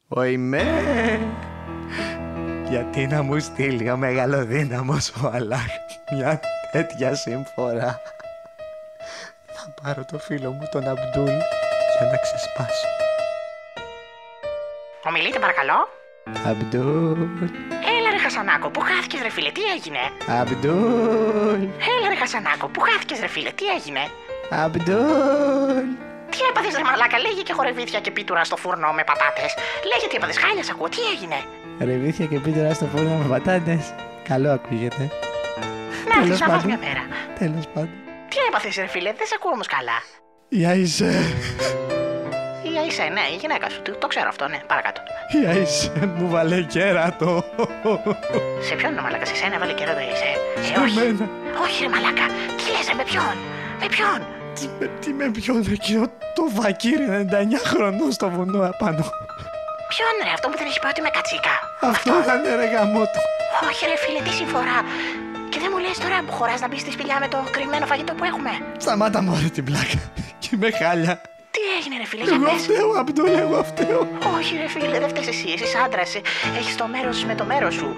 Ωιμέ! Γιατί να μου στείλει ο μεγαλοδύναμος ο Αλλάχ μια τέτοια σύμφορα. Θα πάρω το φίλο μου τον Αμπτούλ για να ξεσπάσω. Ομιλείτε παρακαλώ. Αμπτούλ, Έλα ρε Χασανάκο, πού χάθηκες ρε φίλε, τι έγινε? Αμπτούλ, Έλα ρε Χασανάκο, πού χάθηκες ρε φίλε, τι έγινε? Αμπτούλ. Τι έπαθες ρε μαλάκα, λέγε και χορεβίδια και πίτουρα στο φούρνο με πατάτες. Λέγε τι έπαθες, χάλια σ' ακούω, τι έγινε? Ρεβίθια και πίτρα στο φούρνο με πατάτες. Καλό ακούγεται. Να Τέλος έρθεις να φας πάντων. μια μέρα. Τέλος πάντων. Τι έπαθες ρε φίλε, δεν σε ακούω όμως καλά. Η Αϊσέ. Η Αϊσέ, ναι, η γυναίκα σου, το ξέρω αυτό, ναι, παρακάτω. Η Αϊσέ μου βάλε κέρατο. Σε ποιον ρε μαλάκα, σε σένα βάλε καιρό το Αϊσέ? Σε Όχι. μένα. Όχι ρε μαλάκα, τι λες ρε, με ποιον? Με ποιον? Τι με ποιον εκείνο το βακύρι 99 χρονών στο βουνό απάνω. Ποιον ρε, αυτό που δεν έχει πει ότι είμαι κατσίκα? Αυτό ήταν ρε γαμότο. Όχι ρε φίλε, τι συμφορά. Και δεν μου λες τώρα που χωράς να μπεις στη σπηλιά με το κρυμμένο φαγητό που έχουμε? Σταμάτα μωρέ την πλάκα. Και με χάλια. Τι έγινε ρε φίλε, για Εγώ πες. φταίω, Αμπτούλ, εγώ φταίω. Όχι ρε φίλε, δεν φταίς εσύ, είσαι άντρας. Έχεις το μέρος με το μέρος σου.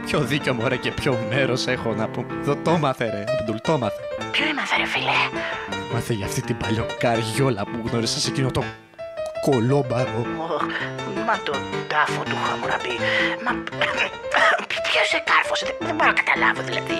Ποιο δίκιο μωρέ και ποιο μέρος έχω να πω. Το μάθε ρε, Αμπτούλ, το μάθε. Ποιο ήμαθα ρε φίλε? Μάθε για αυτή την παλιοκαριόλα που γνώρισα σε εκείνο το κολόμπαρο. Μα τον τάφο του Χαμουραμπή. Μα ποιος σε κάρφωσε, δεν μπορώ να καταλάβω δηλαδή.